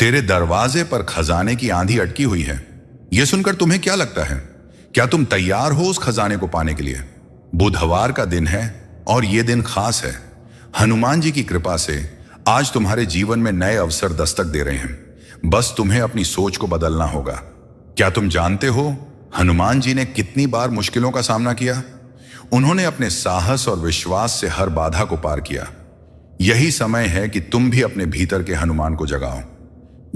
तेरे दरवाजे पर खजाने की आंधी अटकी हुई है। यह सुनकर तुम्हें क्या लगता है? क्या तुम तैयार हो उस खजाने को पाने के लिए? बुधवार का दिन है और यह दिन खास है। हनुमान जी की कृपा से आज तुम्हारे जीवन में नए अवसर दस्तक दे रहे हैं। बस तुम्हें अपनी सोच को बदलना होगा। क्या तुम जानते हो हनुमान जी ने कितनी बार मुश्किलों का सामना किया? उन्होंने अपने साहस और विश्वास से हर बाधा को पार किया। यही समय है कि तुम भी अपने भीतर के हनुमान को जगाओ।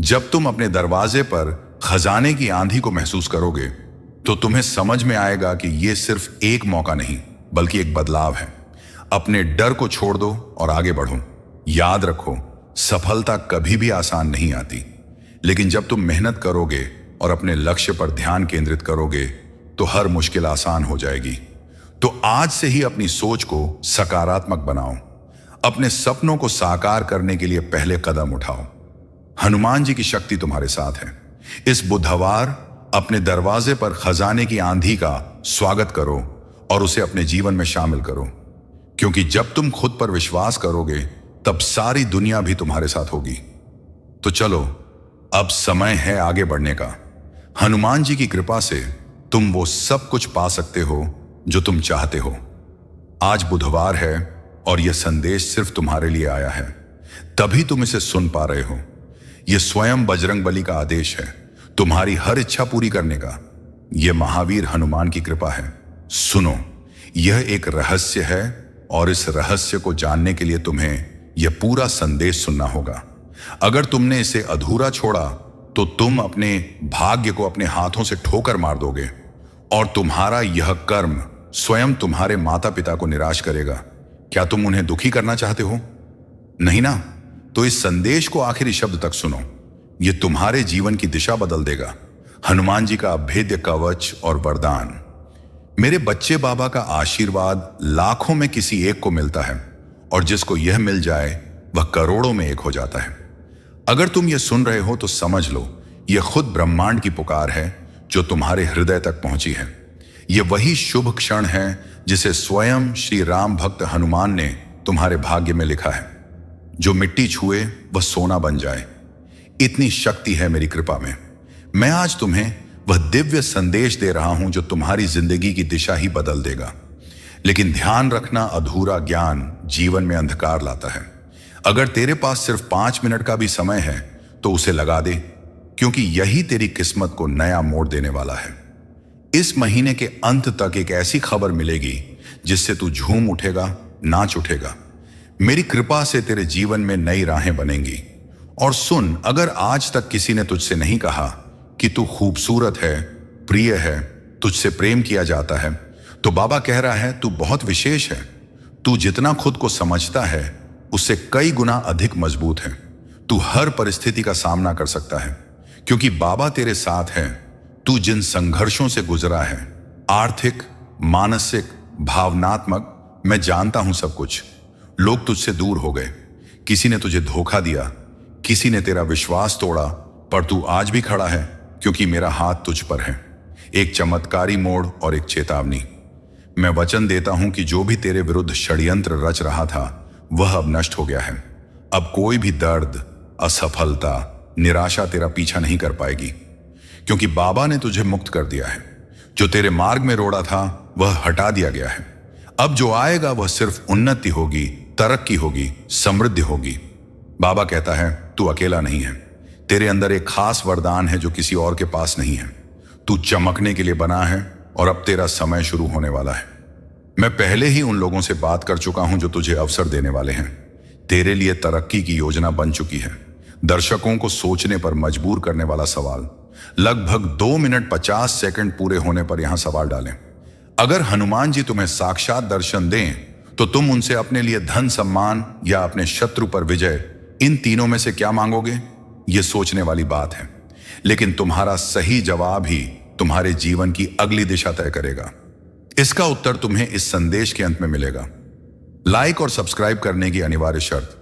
जब तुम अपने दरवाजे पर खजाने की आंधी को महसूस करोगे तो तुम्हें समझ में आएगा कि यह सिर्फ एक मौका नहीं बल्कि एक बदलाव है। अपने डर को छोड़ दो और आगे बढ़ो। याद रखो, सफलता कभी भी आसान नहीं आती, लेकिन जब तुम मेहनत करोगे और अपने लक्ष्य पर ध्यान केंद्रित करोगे तो हर मुश्किल आसान हो जाएगी। तो आज से ही अपनी सोच को सकारात्मक बनाओ। अपने सपनों को साकार करने के लिए पहले कदम उठाओ। हनुमान जी की शक्ति तुम्हारे साथ है। इस बुधवार अपने दरवाजे पर खजाने की आंधी का स्वागत करो और उसे अपने जीवन में शामिल करो, क्योंकि जब तुम खुद पर विश्वास करोगे तब सारी दुनिया भी तुम्हारे साथ होगी। तो चलो, अब समय है आगे बढ़ने का। हनुमान जी की कृपा से तुम वो सब कुछ पा सकते हो जो तुम चाहते हो। आज बुधवार है और यह संदेश सिर्फ तुम्हारे लिए आया है, तभी तुम इसे सुन पा रहे हो। यह स्वयं बजरंगबली का आदेश है, तुम्हारी हर इच्छा पूरी करने का। यह महावीर हनुमान की कृपा है। सुनो, यह एक रहस्य है और इस रहस्य को जानने के लिए तुम्हें यह पूरा संदेश सुनना होगा। अगर तुमने इसे अधूरा छोड़ा तो तुम अपने भाग्य को अपने हाथों से ठोकर मार दोगे और तुम्हारा यह कर्म स्वयं तुम्हारे माता पिता को निराश करेगा। क्या तुम उन्हें दुखी करना चाहते हो? नहीं ना? तो इस संदेश को आखिरी शब्द तक सुनो। यह तुम्हारे जीवन की दिशा बदल देगा। हनुमान जी का अभेद्य कवच और वरदान। मेरे बच्चे बाबा का आशीर्वाद लाखों में किसी एक को मिलता है और जिसको यह मिल जाए वह करोड़ों में एक हो जाता है। अगर तुम यह सुन रहे हो तो समझ लो, यह खुद ब्रह्मांड की पुकार है जो तुम्हारे हृदय तक पहुंची है। यह वही शुभ क्षण है जिसे स्वयं श्री राम भक्त हनुमान ने तुम्हारे भाग्य में लिखा है। जो मिट्टी छुए वह सोना बन जाए, इतनी शक्ति है मेरी कृपा में। मैं आज तुम्हें वह दिव्य संदेश दे रहा हूं जो तुम्हारी जिंदगी की दिशा ही बदल देगा। लेकिन ध्यान रखना, अधूरा ज्ञान जीवन में अंधकार लाता है। अगर तेरे पास सिर्फ 5 मिनट का भी समय है तो उसे लगा दे, क्योंकि यही तेरी किस्मत को नया मोड़ देने वाला है। इस महीने के अंत तक एक ऐसी खबर मिलेगी जिससे तू झूम उठेगा, नाच उठेगा। मेरी कृपा से तेरे जीवन में नई राहें बनेंगी। और सुन, अगर आज तक किसी ने तुझसे नहीं कहा कि तू खूबसूरत है, प्रिय है, तुझसे प्रेम किया जाता है, तो बाबा कह रहा है तू बहुत विशेष है। तू जितना खुद को समझता है उससे कई गुना अधिक मजबूत है। तू हर परिस्थिति का सामना कर सकता है क्योंकि बाबा तेरे साथ है। तू जिन संघर्षों से गुजरा है, आर्थिक, मानसिक, भावनात्मक, मैं जानता हूं सब कुछ। लोग तुझसे दूर हो गए, किसी ने तुझे धोखा दिया, किसी ने तेरा विश्वास तोड़ा, पर तू आज भी खड़ा है क्योंकि मेरा हाथ तुझ पर है। एक चमत्कारी मोड़ और एक चेतावनी। मैं वचन देता हूं कि जो भी तेरे विरुद्ध षड्यंत्र रच रहा था वह अब नष्ट हो गया है। अब कोई भी दर्द, असफलता, निराशा तेरा पीछा नहीं कर पाएगी, क्योंकि बाबा ने तुझे मुक्त कर दिया है। जो तेरे मार्ग में रोड़ा था वह हटा दिया गया है। अब जो आएगा वह सिर्फ उन्नति होगी, तरक्की होगी, समृद्धि होगी। बाबा कहता है तू अकेला नहीं है। तेरे अंदर एक खास वरदान है जो किसी और के पास नहीं है। तू चमकने के लिए बना है और अब तेरा समय शुरू होने वाला है। मैं पहले ही उन लोगों से बात कर चुका हूं जो तुझे अवसर देने वाले हैं। तेरे लिए तरक्की की योजना बन चुकी है। दर्शकों को सोचने पर मजबूर करने वाला सवाल। लगभग 2 मिनट 50 सेकंड पूरे होने पर यहां सवाल डालें। अगर हनुमान जी तुम्हें साक्षात दर्शन दें तो तुम उनसे अपने लिए धन, सम्मान या अपने शत्रु पर विजय, इन तीनों में से क्या मांगोगे? यह सोचने वाली बात है, लेकिन तुम्हारा सही जवाब ही तुम्हारे जीवन की अगली दिशा तय करेगा। इसका उत्तर तुम्हें इस संदेश के अंत में मिलेगा। लाइक और सब्सक्राइब करने की अनिवार्य शर्त।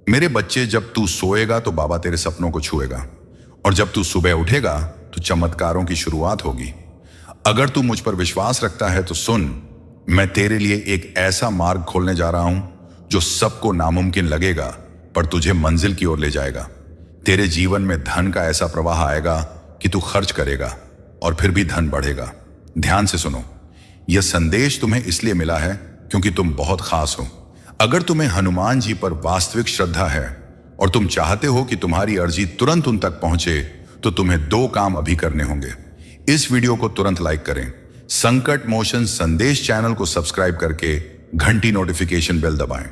मेरे बच्चे, जब तू सोएगा तो बाबा तेरे सपनों को छुएगा और जब तू सुबह उठेगा तो चमत्कारों की शुरुआत होगी। अगर तू मुझ पर विश्वास रखता है तो सुन, मैं तेरे लिए एक ऐसा मार्ग खोलने जा रहा हूं जो सबको नामुमकिन लगेगा पर तुझे मंजिल की ओर ले जाएगा। तेरे जीवन में धन का ऐसा प्रवाह आएगा कि तू खर्च करेगा और फिर भी धन बढ़ेगा। ध्यान से सुनो, यह संदेश तुम्हें इसलिए मिला है क्योंकि तुम बहुत खास हो। अगर तुम्हें हनुमान जी पर वास्तविक श्रद्धा है और तुम चाहते हो कि तुम्हारी अर्जी तुरंत उन तक पहुंचे, तो तुम्हें 2 काम अभी करने होंगे। इस वीडियो को तुरंत लाइक करें, संकट मोशन संदेश चैनल को सब्सक्राइब करके घंटी नोटिफिकेशन बेल दबाएं।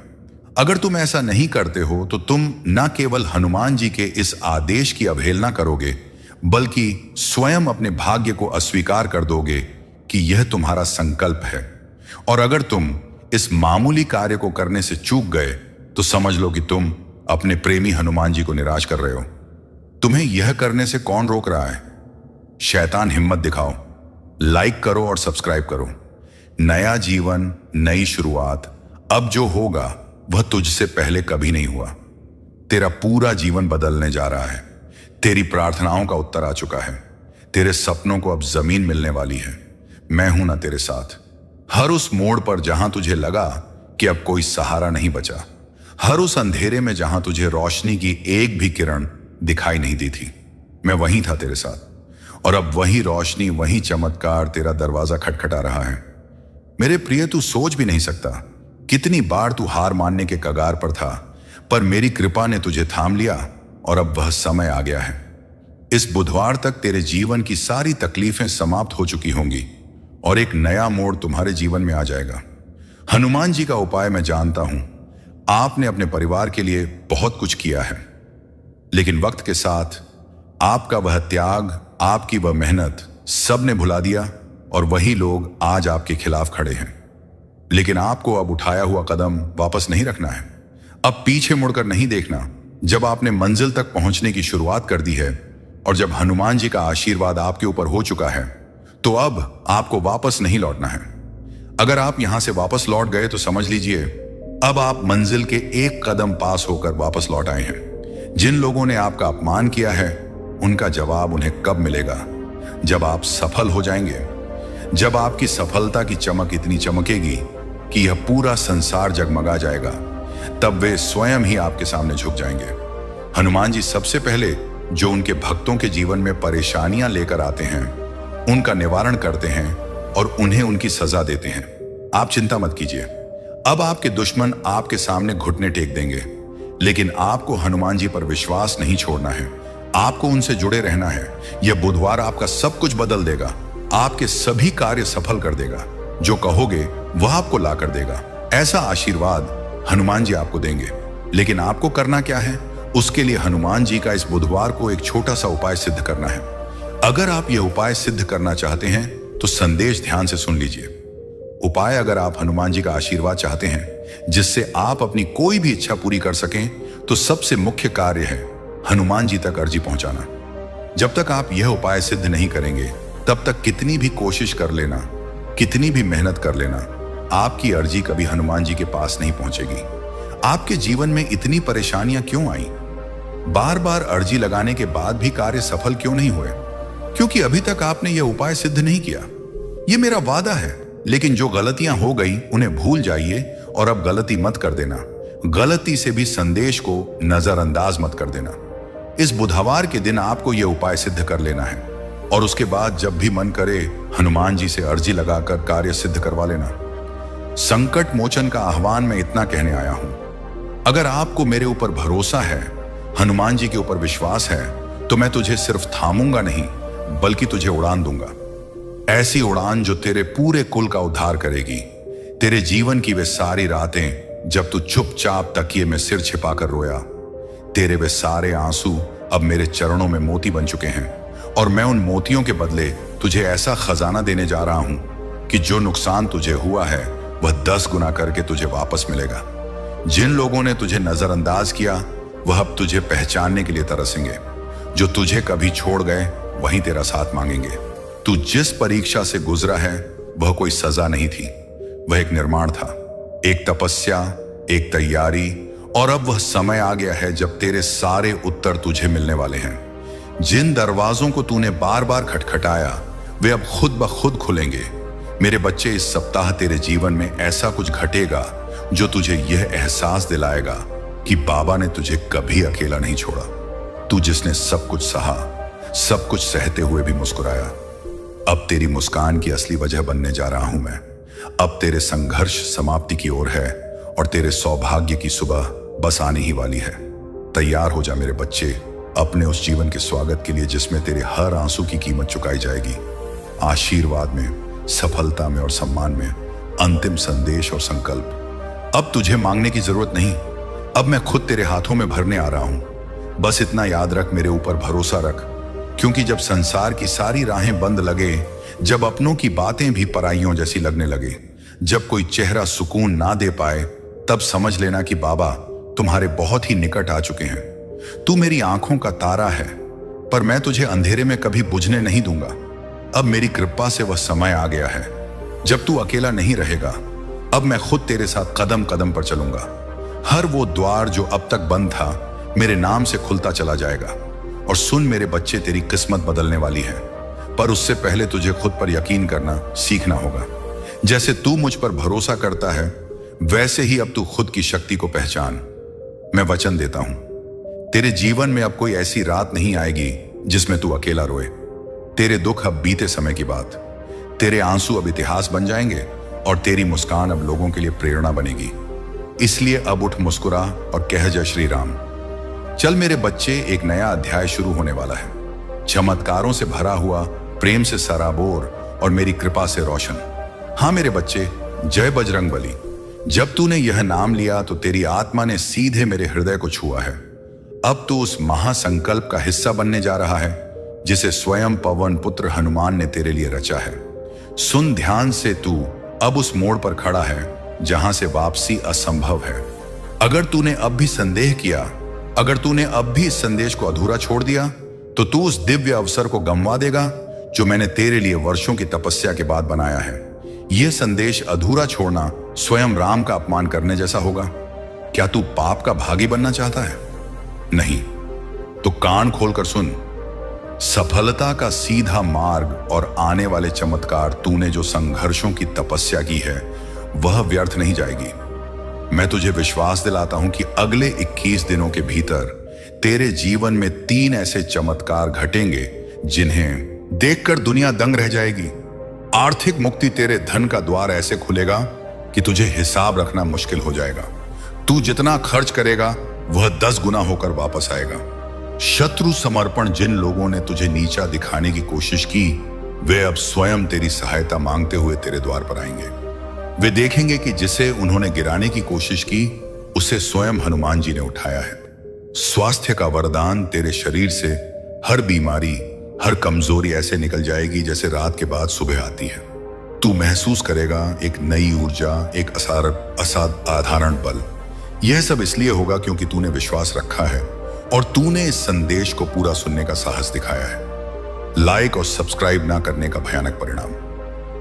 अगर तुम ऐसा नहीं करते हो तो तुम न केवल हनुमान जी के इस आदेश की अवहेलना करोगे, बल्कि स्वयं अपने भाग्य को अस्वीकार कर दोगे कि यह तुम्हारा संकल्प है। और अगर तुम इस मामूली कार्य को करने से चूक गए तो समझ लो कि तुम अपने प्रेमी हनुमान जी को निराश कर रहे हो। तुम्हें यह करने से कौन रोक रहा है? शैतान हिम्मत दिखाओ, लाइक करो और सब्सक्राइब करो। नया जीवन, नई शुरुआत। अब जो होगा वह तुझसे पहले कभी नहीं हुआ। तेरा पूरा जीवन बदलने जा रहा है। तेरी प्रार्थनाओं का उत्तर आ चुका है। तेरे सपनों को अब जमीन मिलने वाली है। मैं हूं ना तेरे साथ। हर उस मोड़ पर जहां तुझे लगा कि अब कोई सहारा नहीं बचा, हर उस अंधेरे में जहां तुझे रोशनी की एक भी किरण दिखाई नहीं दी थी, मैं वहीं था तेरे साथ। और अब वही रोशनी, वही चमत्कार तेरा दरवाजा खटखटा रहा है। मेरे प्रिय, तू सोच भी नहीं सकता कितनी बार तू हार मानने के कगार पर था, पर मेरी कृपा ने तुझे थाम लिया और अब वह समय आ गया है। इस बुधवार तक तेरे जीवन की सारी तकलीफें समाप्त हो चुकी होंगी और एक नया मोड़ तुम्हारे जीवन में आ जाएगा। हनुमान जी का उपाय मैं जानता हूं। आपने अपने परिवार के लिए बहुत कुछ किया है, लेकिन वक्त के साथ आपका वह त्याग, आपकी वह मेहनत सब ने भुला दिया और वही लोग आज आपके खिलाफ खड़े हैं। लेकिन आपको अब उठाया हुआ कदम वापस नहीं रखना है। अब पीछे मुड़कर नहीं देखना। जब आपने मंजिल तक पहुंचने की शुरुआत कर दी है और जब हनुमान जी का आशीर्वाद आपके ऊपर हो चुका है, तो अब आपको वापस नहीं लौटना है। अगर आप यहां से वापस लौट गए तो समझ लीजिए अब आप मंजिल के एक कदम पास होकर वापस लौट आए हैं। जिन लोगों ने आपका अपमान किया है, उनका जवाब उन्हें कब मिलेगा? जब आप सफल हो जाएंगे। जब आपकी सफलता की चमक इतनी चमकेगी कि यह पूरा संसार जगमगा जाएगा, तब वे स्वयं ही आपके सामने झुक जाएंगे। हनुमान जी सबसे पहले जो उनके भक्तों के जीवन में परेशानियां लेकर आते हैं, उनका निवारण करते हैं और उन्हें उनकी सजा देते हैं। आप चिंता मत कीजिए। अब आपके दुश्मन आपके सामने घुटने टेक देंगे, लेकिन आपको हनुमान जी पर विश्वास नहीं छोड़ना है। आपको उनसे जुड़े रहना है। यह बुधवार आपका सब कुछ बदल देगा, आपके सभी कार्य सफल कर देगा। जो कहोगे वह आपको ला कर देगा। ऐसा आशीर्वाद हनुमान जी आपको देंगे। लेकिन आपको करना क्या है? उसके लिए हनुमान जी का इस बुधवार को एक छोटा सा उपाय सिद्ध करना है। अगर आप यह उपाय सिद्ध करना चाहते हैं तो संदेश ध्यान से सुन लीजिए। उपाय, अगर आप हनुमान जी का आशीर्वाद चाहते हैं जिससे आप अपनी कोई भी इच्छा पूरी कर सकें, तो सबसे मुख्य कार्य है हनुमान जी तक अर्जी पहुंचाना। जब तक आप यह उपाय सिद्ध नहीं करेंगे, तब तक कितनी भी कोशिश कर लेना, कितनी भी मेहनत कर लेना, आपकी अर्जी कभी हनुमान जी के पास नहीं पहुंचेगी। आपके जीवन में इतनी परेशानियां क्यों आई? बार बार अर्जी लगाने के बाद भी कार्य सफल क्यों नहीं हुए? क्योंकि अभी तक आपने यह उपाय सिद्ध नहीं किया। यह मेरा वादा है। लेकिन जो गलतियां हो गई उन्हें भूल जाइए और अब गलती मत कर देना। गलती से भी संदेश को नजरअंदाज मत कर देना। इस बुधवार के दिन आपको यह उपाय सिद्ध कर लेना है और उसके बाद जब भी मन करे हनुमान जी से अर्जी लगाकर कार्य सिद्ध करवा लेना। संकट मोचन का आह्वान मैं इतना कहने आया हूं। अगर आपको मेरे ऊपर भरोसा है, हनुमान जी के ऊपर विश्वास है, तो मैं तुझे सिर्फ थामूंगा नहीं, बल्कि तुझे उड़ान दूंगा। ऐसी उड़ान जो तेरे पूरे कुल का उद्धार करेगी। तेरे जीवन की वे सारी रातें जब तू चुपचाप तकिए में सिर छिपाकर रोया, तेरे वे सारे आंसू अब मेरे चरणों में मोती बन चुके हैं और मैं उन मोतियों के बदले तुझे ऐसा खजाना देने जा रहा हूं कि जो नुकसान तुझे हुआ है वह 10 गुना करके तुझे वापस मिलेगा। जिन लोगों ने तुझे नजरअंदाज किया वह अब तुझे पहचानने के लिए तरसेंगे। जो तुझे कभी छोड़ गए वहीं तेरा साथ मांगेंगे। तू जिस परीक्षा से गुजरा है वह कोई सजा नहीं थी, वह एक निर्माण था, एक तपस्या, एक तैयारी। और अब वह समय आ गया है जब तेरे सारे उत्तर तुझे मिलने वाले हैं। जिन दरवाजों को तूने बार बार खटखटाया वे अब खुद ब खुद खुलेंगे। मेरे बच्चे, इस सप्ताह तेरे जीवन में ऐसा कुछ घटेगा जो तुझे यह एहसास दिलाएगा कि बाबा ने तुझे कभी अकेला नहीं छोड़ा। तू जिसने सब कुछ सहा, सब कुछ सहते हुए भी मुस्कुराया। अब तेरी मुस्कान की असली वजह बनने जा रहा हूं मैं। अब तेरे संघर्ष समाप्ति की ओर है और तेरे सौभाग्य की सुबह बस आने ही वाली है। तैयार हो जा मेरे बच्चे, अपने उस जीवन के स्वागत के लिए जिसमें तेरे हर आंसू की कीमत चुकाई जाएगी। आशीर्वाद में, सफलता में और सम्मान में अंतिम संदेश और संकल्प। अब तुझे मांगने की जरूरत नहीं, अब मैं खुद तेरे हाथों में भरने आ रहा हूं। बस इतना याद रख, मेरे ऊपर भरोसा रख, क्योंकि जब संसार की सारी राहें बंद लगे, जब अपनों की बातें भी पराइयों जैसी लगने लगे, जब कोई चेहरा सुकून ना दे पाए, तब समझ लेना कि बाबा तुम्हारे बहुत ही निकट आ चुके हैं। तू मेरी आंखों का तारा है, पर मैं तुझे अंधेरे में कभी बुझने नहीं दूंगा। अब मेरी कृपा से वह समय आ गया है जब तू अकेला नहीं रहेगा। अब मैं खुद तेरे साथ कदम कदम पर चलूंगा। हर वो द्वार जो अब तक बंद था मेरे नाम से खुलता चला जाएगा। और सुन मेरे बच्चे, तेरी किस्मत बदलने वाली है, पर उससे पहले तुझे खुद पर यकीन करना सीखना होगा। जैसे तू मुझ पर भरोसा करता है, वैसे ही अब तू खुद की शक्ति को पहचान। मैं वचन देता हूं, तेरे जीवन में अब कोई ऐसी रात नहीं आएगी जिसमें तू अकेला रोए। तेरे दुख अब बीते समय की बात, तेरे आंसू अब इतिहास बन जाएंगे और तेरी मुस्कान अब लोगों के लिए प्रेरणा बनेगी। इसलिए अब उठ, मुस्कुरा और कह जय श्री राम। चल मेरे बच्चे, एक नया अध्याय शुरू होने वाला है, चमत्कारों से भरा हुआ, प्रेम से सराबोर और मेरी कृपा से रोशन। हाँ मेरे बच्चे, जय बजरंगबली। जब तूने यह नाम लिया तो तेरी आत्मा ने सीधे मेरे हृदय को छुआ है। अब तू उस महासंकल्प का हिस्सा बनने जा रहा है जिसे स्वयं पवन पुत्र हनुमान ने तेरे लिए रचा है। सुन ध्यान से, तू अब उस मोड़ पर खड़ा है जहां से वापसी असंभव है। अगर तूने अब भी संदेह किया, अगर तूने अब भी इस संदेश को अधूरा छोड़ दिया, तो तू उस दिव्य अवसर को गंवा देगा जो मैंने तेरे लिए वर्षों की तपस्या के बाद बनाया है। यह संदेश अधूरा छोड़ना स्वयं राम का अपमान करने जैसा होगा। क्या तू पाप का भागी बनना चाहता है? नहीं तो कान खोलकर सुन। सफलता का सीधा मार्ग और आने वाले चमत्कार, तूने जो संघर्षों की तपस्या की है वह व्यर्थ नहीं जाएगी। मैं तुझे विश्वास दिलाता हूं कि अगले 21 दिनों के भीतर तेरे जीवन में 3 ऐसे चमत्कार घटेंगे जिन्हें देखकर दुनिया दंग रह जाएगी। आर्थिक मुक्ति, तेरे धन का द्वार ऐसे खुलेगा कि तुझे हिसाब रखना मुश्किल हो जाएगा। तू जितना खर्च करेगा वह 10 गुना होकर वापस आएगा। शत्रु समर्पण, जिन लोगों ने तुझे नीचा दिखाने की कोशिश की, वे अब स्वयं तेरी सहायता मांगते हुए तेरे द्वार पर आएंगे। वे देखेंगे कि जिसे उन्होंने गिराने की कोशिश की, उसे स्वयं हनुमान जी ने उठाया है। स्वास्थ्य का वरदान, तेरे शरीर से हर बीमारी, हर कमजोरी ऐसे निकल जाएगी जैसे रात के बाद सुबह आती है। तू महसूस करेगा एक नई ऊर्जा, एक असाधारण बल। यह सब इसलिए होगा क्योंकि तूने विश्वास रखा है और तूने इस संदेश को पूरा सुनने का साहस दिखाया है। लाइक और सब्सक्राइब ना करने का भयानक परिणाम।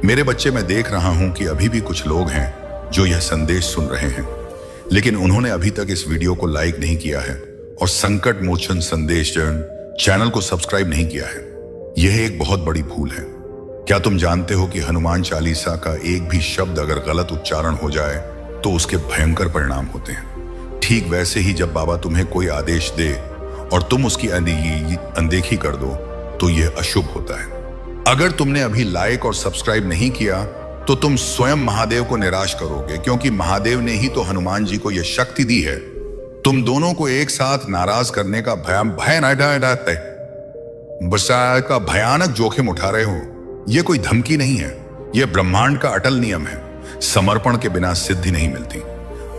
मेरे बच्चे, मैं देख रहा हूं कि अभी भी कुछ लोग हैं जो यह संदेश सुन रहे हैं, लेकिन उन्होंने अभी तक इस वीडियो को लाइक नहीं किया है और संकट मोचन संदेश चैनल को सब्सक्राइब नहीं किया है। यह एक बहुत बड़ी भूल है। क्या तुम जानते हो कि हनुमान चालीसा का एक भी शब्द अगर गलत उच्चारण हो जाए तो उसके भयंकर परिणाम होते हैं। ठीक वैसे ही जब बाबा तुम्हें कोई आदेश दे और तुम उसकी अनदेखी कर दो तो यह अशुभ होता है। अगर तुमने अभी लाइक और सब्सक्राइब नहीं किया तो तुम स्वयं महादेव को निराश करोगे, क्योंकि महादेव ने ही तो हनुमान जी को यह शक्ति दी है। तुम दोनों को एक साथ नाराज करने का भयानक जोखिम उठा रहे हो। यह कोई धमकी नहीं है, यह ब्रह्मांड का अटल नियम है। समर्पण के बिना सिद्धि नहीं मिलती।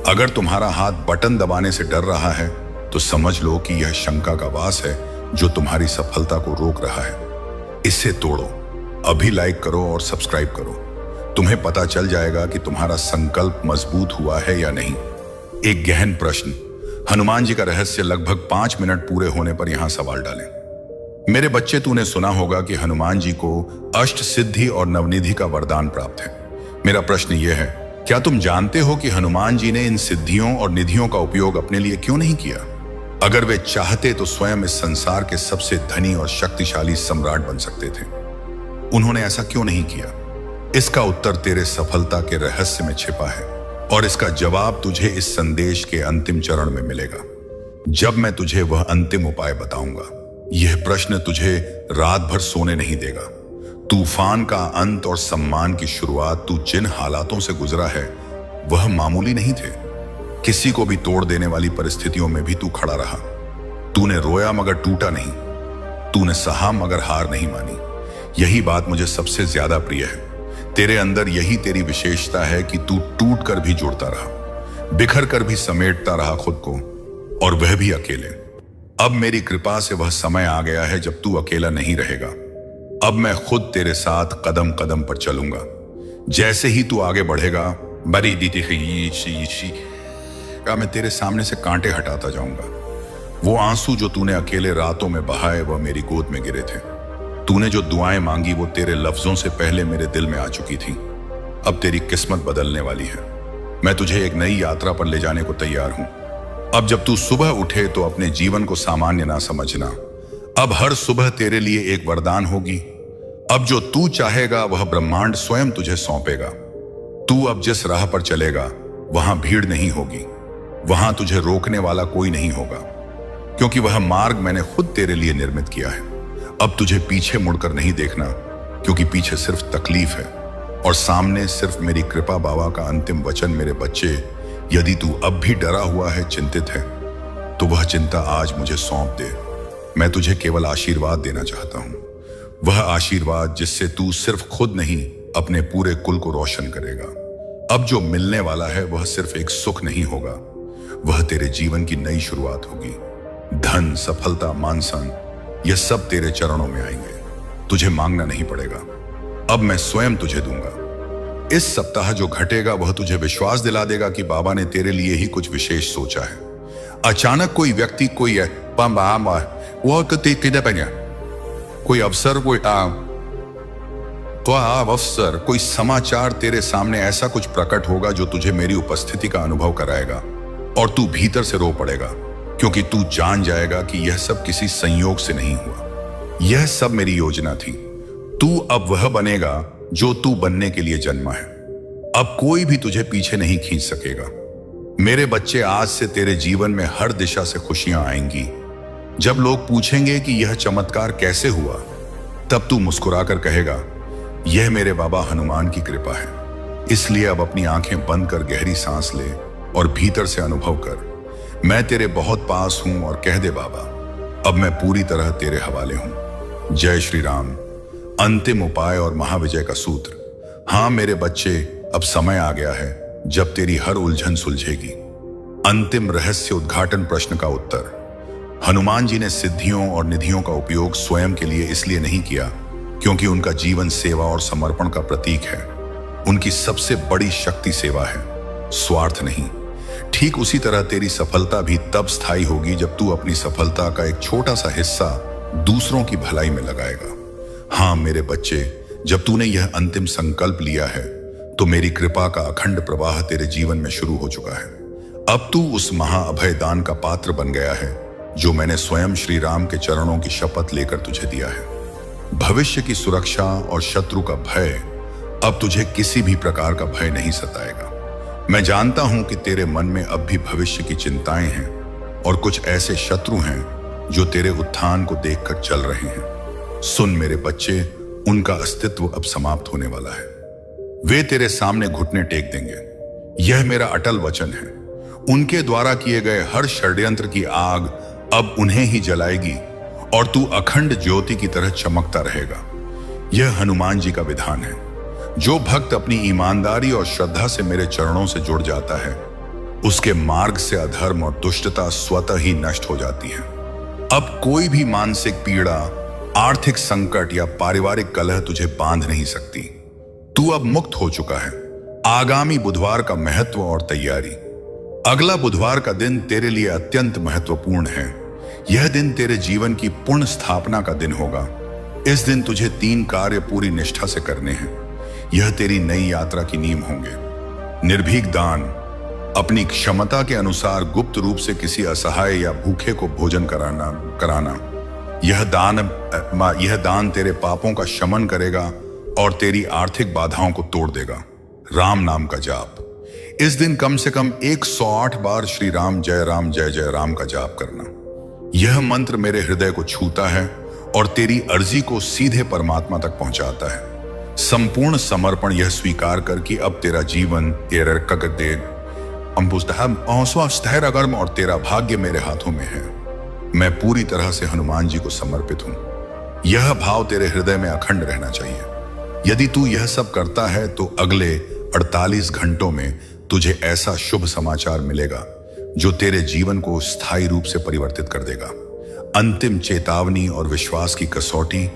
अगर तुम्हारा हाथ बटन दबाने से डर रहा है तो समझ लो कि यह शंका का वास है जो तुम्हारी सफलता को रोक रहा है। इसे तोड़ो। अभी लाइक करो और सब्सक्राइब करो। तुम्हें पता चल जाएगा कि तुम्हारा संकल्प मजबूत हुआ है या नहीं। एक गहन प्रश्न, हनुमान जी का रहस्य लगभग 5 मिनट पूरे होने पर यहां सवाल डालें। मेरे बच्चे, तूने सुना होगा कि हनुमान जी को अष्ट सिद्धि और नवनिधि का वरदान प्राप्त है। मेरा प्रश्न यह है, क्या तुम जानते हो कि हनुमान जी ने इन सिद्धियों और निधियों का उपयोग अपने लिए क्यों नहीं किया? अगर वे चाहते तो स्वयं इस संसार के सबसे धनी और शक्तिशाली सम्राट बन सकते थे। उन्होंने ऐसा क्यों नहीं किया? इसका उत्तर तेरे सफलता के रहस्य में छिपा है और इसका जवाब तुझे इस संदेश के अंतिम चरण में मिलेगा। जब मैं तुझे वह अंतिम उपाय बताऊंगा। यह प्रश्न तुझे रात भर सोने नहीं देगा। तूफान का अंत और सम्मान की शुरुआत तू जिन हालातों से गुजरा है वह मामूली नहीं थे। किसी को भी तोड़ देने वाली परिस्थितियों में भी तू खड़ा रहा। तूने रोया मगर टूटा नहीं, तूने सहा मगर हार नहीं मानी। यही बात मुझे सबसे ज्यादा प्रिय है। तेरे अंदर यही तेरी विशेषता है कि तू टूट कर भी जुड़ता रहा, बिखर कर भी समेटता रहा खुद को, और वह भी अकेले। अब मेरी कृपा से वह समय आ गया है जब तू अकेला नहीं रहेगा। अब मैं खुद तेरे साथ कदम कदम पर चलूंगा। जैसे ही तू आगे बढ़ेगा, बड़ी दीदी का मैं तेरे सामने से कांटे हटाता जाऊंगा। वो आंसू जो तूने अकेले रातों में बहाए वह मेरी गोद में गिरे थे। तूने जो दुआएं मांगी वो तेरे लफ्जों से पहले मेरे दिल में आ चुकी थी। अब तेरी किस्मत बदलने वाली है। मैं तुझे एक नई यात्रा पर ले जाने को तैयार हूं। अब जब तू सुबह उठे तो अपने जीवन को सामान्य ना समझना। अब हर सुबह तेरे लिए एक वरदान होगी। अब जो तू चाहेगा वह ब्रह्मांड स्वयं तुझे सौंपेगा। तू अब जिस राह पर चलेगा वहां भीड़ नहीं होगी, वहां तुझे रोकने वाला कोई नहीं होगा, क्योंकि वह मार्ग मैंने खुद तेरे लिए निर्मित किया है। अब तुझे पीछे मुड़कर नहीं देखना, क्योंकि पीछे सिर्फ तकलीफ है और सामने सिर्फ मेरी कृपा। बाबा का अंतिम वचन, मेरे बच्चे, यदि तू अब भी डरा हुआ है, चिंतित है, तो वह चिंता आज मुझे सौंप दे। मैं तुझे केवल आशीर्वाद देना चाहता हूं, वह आशीर्वाद जिससे तू सिर्फ खुद नहीं अपने पूरे कुल को रोशन करेगा। अब जो मिलने वाला है वह सिर्फ एक सुख नहीं होगा, वह तेरे जीवन की नई शुरुआत होगी। धन, सफलता, मान सम्मान, यह सब तेरे चरणों में आएंगे। तुझे मांगना नहीं पड़ेगा, अब मैं स्वयं तुझे दूंगा। इस सप्ताह जो घटेगा वह तुझे विश्वास दिला देगा कि बाबा ने तेरे लिए ही कुछ विशेष सोचा है। अचानक कोई व्यक्ति, कोई अवसर, कोई समाचार तेरे सामने ऐसा कुछ प्रकट होगा जो तुझे मेरी उपस्थिति का अनुभव कराएगा, और तू भीतर से रो पड़ेगा, क्योंकि तू जान जाएगा कि यह सब किसी संयोग से नहीं हुआ। यह सब मेरी योजना थी। तू अब वह बनेगा जो तू बनने के लिए जन्मा है। अब कोई भी तुझे पीछे नहीं खींच सकेगा। मेरे बच्चे, आज से तेरे जीवन में हर दिशा से खुशियां आएंगी। जब लोग पूछेंगे कि यह चमत्कार कैसे हुआ, तब तू मुस्कुराकर कहेगा, यह मेरे बाबा हनुमान की कृपा है। इसलिए अब अपनी आंखें बंद कर गहरी सांस ले और भीतर से अनुभव कर, मैं तेरे बहुत पास हूं, और कह दे, बाबा अब मैं पूरी तरह तेरे हवाले हूं। जय श्री राम। अंतिम उपाय और महाविजय का सूत्र। हां मेरे बच्चे, अब समय आ गया है जब तेरी हर उलझन सुलझेगी। अंतिम रहस्य उद्घाटन प्रश्न का उत्तर। हनुमान जी ने सिद्धियों और निधियों का उपयोग स्वयं के लिए इसलिए नहीं किया क्योंकि उनका जीवन सेवा और समर्पण का प्रतीक है। उनकी सबसे बड़ी शक्ति सेवा है, स्वार्थ नहीं। ठीक उसी तरह तेरी सफलता भी तब स्थायी होगी जब तू अपनी सफलता का एक छोटा सा हिस्सा दूसरों की भलाई में लगाएगा। हाँ मेरे बच्चे, जब तूने यह अंतिम संकल्प लिया है तो मेरी कृपा का अखंड प्रवाह तेरे जीवन में शुरू हो चुका है। अब तू उस महाअभयदान का पात्र बन गया है जो मैंने स्वयं श्री राम के चरणों की शपथ लेकर तुझे दिया है। भविष्य की सुरक्षा और शत्रु का भय, अब तुझे किसी भी प्रकार का भय नहीं सताएगा। मैं जानता हूं कि तेरे मन में अब भी भविष्य की चिंताएं हैं और कुछ ऐसे शत्रु हैं जो तेरे उत्थान को देखकर चल रहे हैं। सुन मेरे बच्चे, उनका अस्तित्व अब समाप्त होने वाला है। वे तेरे सामने घुटने टेक देंगे। यह मेरा अटल वचन है। उनके द्वारा किए गए हर षड्यंत्र की आग अब उन्हें ही जलाएगी और तू अखंड ज्योति की तरह चमकता रहेगा। यह हनुमान जी का विधान है। जो भक्त अपनी ईमानदारी और श्रद्धा से मेरे चरणों से जुड़ जाता है, उसके मार्ग से अधर्म और दुष्टता स्वतः ही नष्ट हो जाती है। अब कोई भी मानसिक पीड़ा, आर्थिक संकट या पारिवारिक कलह तुझे बांध नहीं सकती। तू अब मुक्त हो चुका है। आगामी बुधवार का महत्व और तैयारी। अगला बुधवार का दिन तेरे लिए अत्यंत महत्वपूर्ण है। यह दिन तेरे जीवन की पुण्य स्थापना का दिन होगा। इस दिन तुझे 3 कार्य पूरी निष्ठा से करने हैं। यह तेरी नई यात्रा की नींव होंगे। निर्भीक दान, अपनी क्षमता के अनुसार गुप्त रूप से किसी असहाय या भूखे को भोजन कराना। यह दान तेरे पापों का शमन करेगा और तेरी आर्थिक बाधाओं को तोड़ देगा। राम नाम का जाप, इस दिन कम से कम 108 बार श्री राम जय जय राम का जाप करना। यह मंत्र मेरे हृदय को छूता है और तेरी अर्जी को सीधे परमात्मा तक पहुंचाता है। संपूर्ण समर्पण यह स्वीकार कर कि अब तेरा जीवन अगर्म और तेरा भाग्य मेरे हाथों में है। मैं पूरी तरह से हनुमान जी को समर्पित हूं। यह भाव तेरे हृदय में अखंड रहना चाहिए। यदि तू यह सब करता है तो अगले 48 घंटों में तुझे ऐसा शुभ समाचार मिलेगा जो तेरे जीवन को स्थायी रूप से परिवर्तित कर देगा। अंतिम चेतावनी और विश्वास की कसौटी।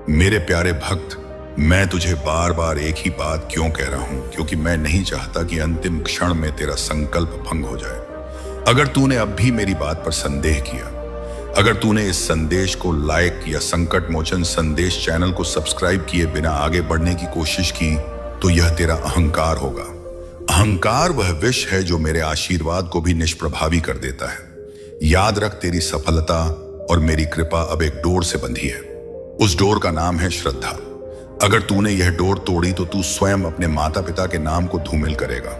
मेरे प्यारे भक्त, मैं तुझे बार बार एक ही बात क्यों कह रहा हूं, क्योंकि मैं नहीं चाहता कि अंतिम क्षण में तेरा संकल्प भंग हो जाए। अगर तूने अब भी मेरी बात पर संदेह किया, अगर तूने इस संदेश को लाइक या संकट मोचन संदेश चैनल को सब्सक्राइब किए बिना आगे बढ़ने की कोशिश की, तो यह तेरा अहंकार होगा। अहंकार वह विष है जो मेरे आशीर्वाद को भी निष्प्रभावी कर देता है। याद रख, तेरी सफलता और मेरी कृपा अब एक डोर से बंधी है। उस डोर का नाम है श्रद्धा। अगर तूने यह डोर तोड़ी तो तू स्वयं अपने माता पिता के नाम को धूमिल करेगा,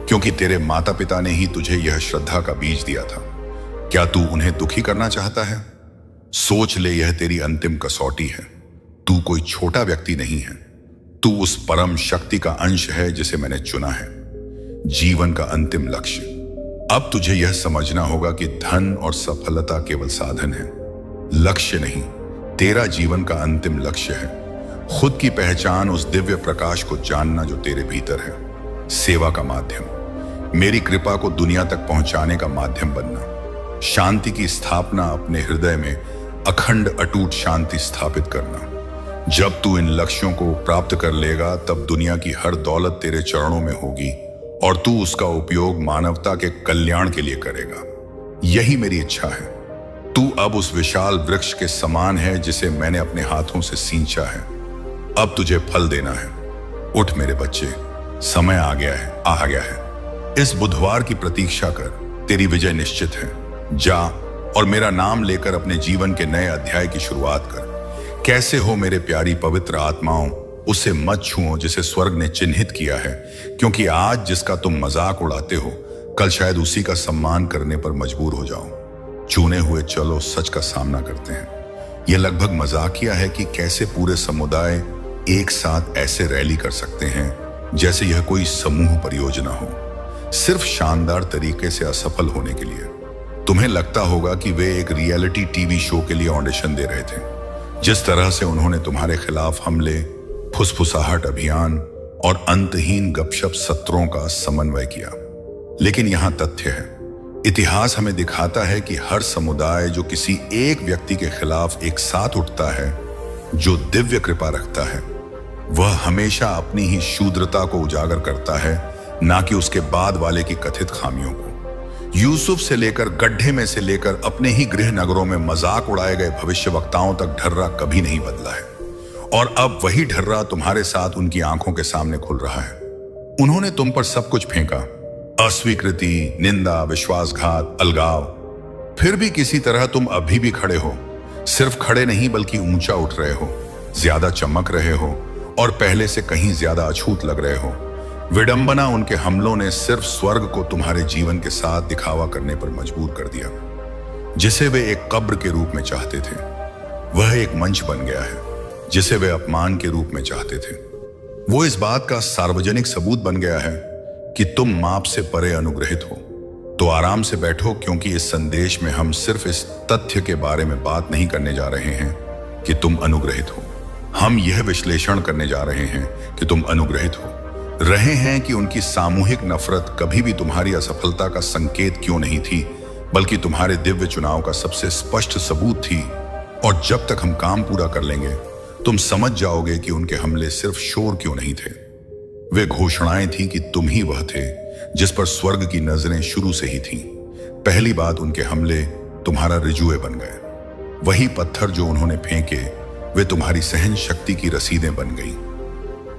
क्योंकि तेरे माता पिता ने ही तुझे यह श्रद्धा का बीज दिया था। क्या तू उन्हें दुखी करना चाहता है? सोच ले, यह तेरी अंतिम कसौटी है। तू कोई छोटा व्यक्ति नहीं है। तू उस परम शक्ति का अंश है जिसे मैंने चुना है। जीवन का अंतिम लक्ष्य। अब तुझे यह समझना होगा कि धन और सफलता केवल साधन है, लक्ष्य नहीं। तेरा जीवन का अंतिम लक्ष्य है खुद की पहचान, उस दिव्य प्रकाश को जानना जो तेरे भीतर है। सेवा का माध्यम, मेरी कृपा को दुनिया तक पहुंचाने का माध्यम बनना। शांति की स्थापना, अपने हृदय में अखंड अटूट शांति स्थापित करना। जब तू इन लक्ष्यों को प्राप्त कर लेगा, तब दुनिया की हर दौलत तेरे चरणों में होगी और तू उसका उपयोग मानवता के कल्याण के लिए करेगा। यही मेरी इच्छा है। तू अब उस विशाल वृक्ष के समान है जिसे मैंने अपने हाथों से सींचा है। अब तुझे फल देना है। उठ मेरे बच्चे, समय आ गया है। इस बुधवार की प्रतीक्षा कर, तेरी विजय निश्चित है। जा और मेरा नाम लेकर अपने जीवन के नए अध्याय की शुरुआत कर। कैसे हो मेरे प्यारी पवित्र आत्माओं? उसे मत छुओ जिसे स्वर्ग ने चिन्हित किया है, क्योंकि आज जिसका तुम मजाक उड़ाते हो, कल शायद उसी का सम्मान करने पर मजबूर हो जाओ। चुने हुए चलो सच का सामना करते हैं। यह लगभग मजाकिया है कि कैसे पूरे समुदाय एक साथ ऐसे रैली कर सकते हैं जैसे यह कोई समूह परियोजना हो, सिर्फ शानदार तरीके से असफल होने के लिए। तुम्हें लगता होगा कि वे एक रियलिटी टीवी शो के लिए ऑडिशन दे रहे थे। जिस तरह से उन्होंने तुम्हारे खिलाफ हमले, फुसफुसाहट अभियान और अंतहीन गपशप सत्रों का समन्वय किया। लेकिन यहां तथ्य है, इतिहास हमें दिखाता है कि हर समुदाय जो किसी एक व्यक्ति के खिलाफ एक साथ उठता है, जो दिव्य कृपा रखता है, वह हमेशा अपनी ही शूद्रता को उजागर करता है, ना कि उसके बाद वाले की कथित खामियों को। यूसुफ से लेकर गड्ढे में से लेकर अपने ही गृह नगरों में मजाक उड़ाए गए भविष्यवक्ताओं तक ढर्रा कभी नहीं बदला है, और अब वही ढर्रा तुम्हारे साथ उनकी आंखों के सामने खुल रहा है। उन्होंने तुम पर सब कुछ फेंका, अस्वीकृति, निंदा, विश्वासघात, अलगाव। फिर भी किसी तरह तुम अभी भी खड़े हो। सिर्फ खड़े नहीं बल्कि ऊंचा उठ रहे हो, ज्यादा चमक रहे हो और पहले से कहीं ज्यादा अछूत लग रहे हो। विडंबना उनके हमलों ने सिर्फ स्वर्ग को तुम्हारे जीवन के साथ दिखावा करने पर मजबूर कर दिया। जिसे वे एक कब्र के रूप में चाहते थे, वह एक मंच बन गया है जिसे वे अपमान के रूप में चाहते थे। वो इस बात का सार्वजनिक सबूत बन गया है कि तुम माप से परे अनुग्रहित हो। तो आराम से बैठो, क्योंकि इस संदेश में हम सिर्फ इस तथ्य के बारे में बात नहीं करने जा रहे हैं कि तुम अनुग्रहित हो। हम यह विश्लेषण करने जा रहे हैं कि तुम अनुग्रहित हो रहे हैं कि उनकी सामूहिक नफरत कभी भी तुम्हारी असफलता का संकेत क्यों नहीं थी, बल्कि तुम्हारे दिव्य चुनाव का सबसे स्पष्ट सबूत थी। और जब तक हम काम पूरा कर लेंगे, तुम समझ जाओगे कि उनके हमले सिर्फ शोर क्यों नहीं थे। वे घोषणाएं थी कि तुम ही वह थे जिस पर स्वर्ग की नजरें शुरू से ही थीं। पहली बात, उनके हमले तुम्हारा रिजुए बन गए। वही पत्थर जो उन्होंने फेंके, वे तुम्हारी सहन शक्ति की रसीदें बन गई।